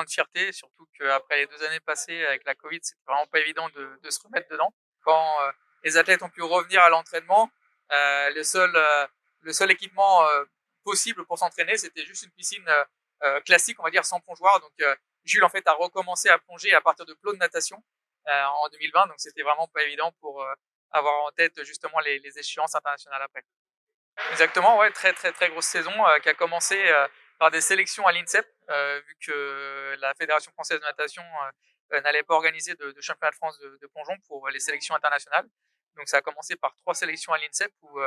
grande fierté, surtout qu'après les 2 années passées avec la Covid, c'était vraiment pas évident de se remettre dedans. Quand, les athlètes ont pu revenir à l'entraînement, le seul équipement, possible pour s'entraîner, c'était juste une piscine, classique, on va dire, sans plongeoire. Donc, Jules, en fait, a recommencé à plonger à partir de plots de natation, en 2020. Donc c'était vraiment pas évident pour, avoir en tête justement les échéances internationales après. Exactement, ouais, très, très, très grosse saison, qui a commencé, par des sélections à l'INSEP, vu que la Fédération française de natation, n'allait pas organiser de championnat de France de plongeon pour les sélections internationales. Donc ça a commencé par 3 sélections à l'INSEP où,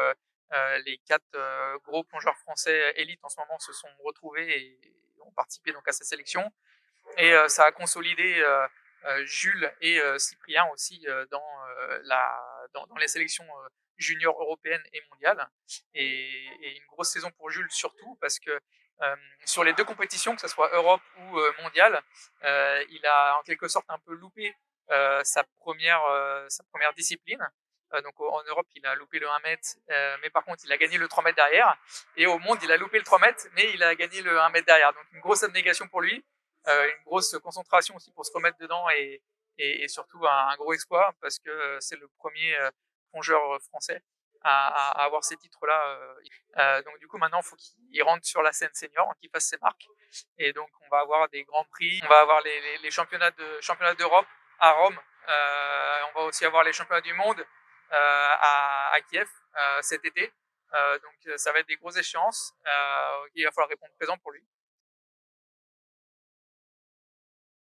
les 4 gros plongeurs français élites en ce moment se sont retrouvés et ont participé donc à ces sélections. Et ça a consolidé Jules et Cyprien aussi dans les sélections juniors européennes et mondiales. Et une grosse saison pour Jules surtout parce que sur les 2 compétitions, que ce soit Europe ou mondiale, il a en quelque sorte un peu loupé sa première discipline. Donc en Europe, il a loupé le 1 mètre, mais par contre, il a gagné le 3 mètres derrière. Et au monde, il a loupé le 3 mètres, mais il a gagné le 1 mètre derrière. Donc une grosse abnégation pour lui, une grosse concentration aussi pour se remettre dedans et surtout un gros exploit parce que c'est le premier plongeur français à avoir ces titres-là. Donc du coup maintenant il faut qu'il rentre sur la scène senior, qu'il fasse ses marques et donc on va avoir des grands prix, on va avoir les championnats d'Europe à Rome, on va aussi avoir les championnats du monde à Kiev cet été. Donc ça va être des grosses échéances, il va falloir répondre présent pour lui.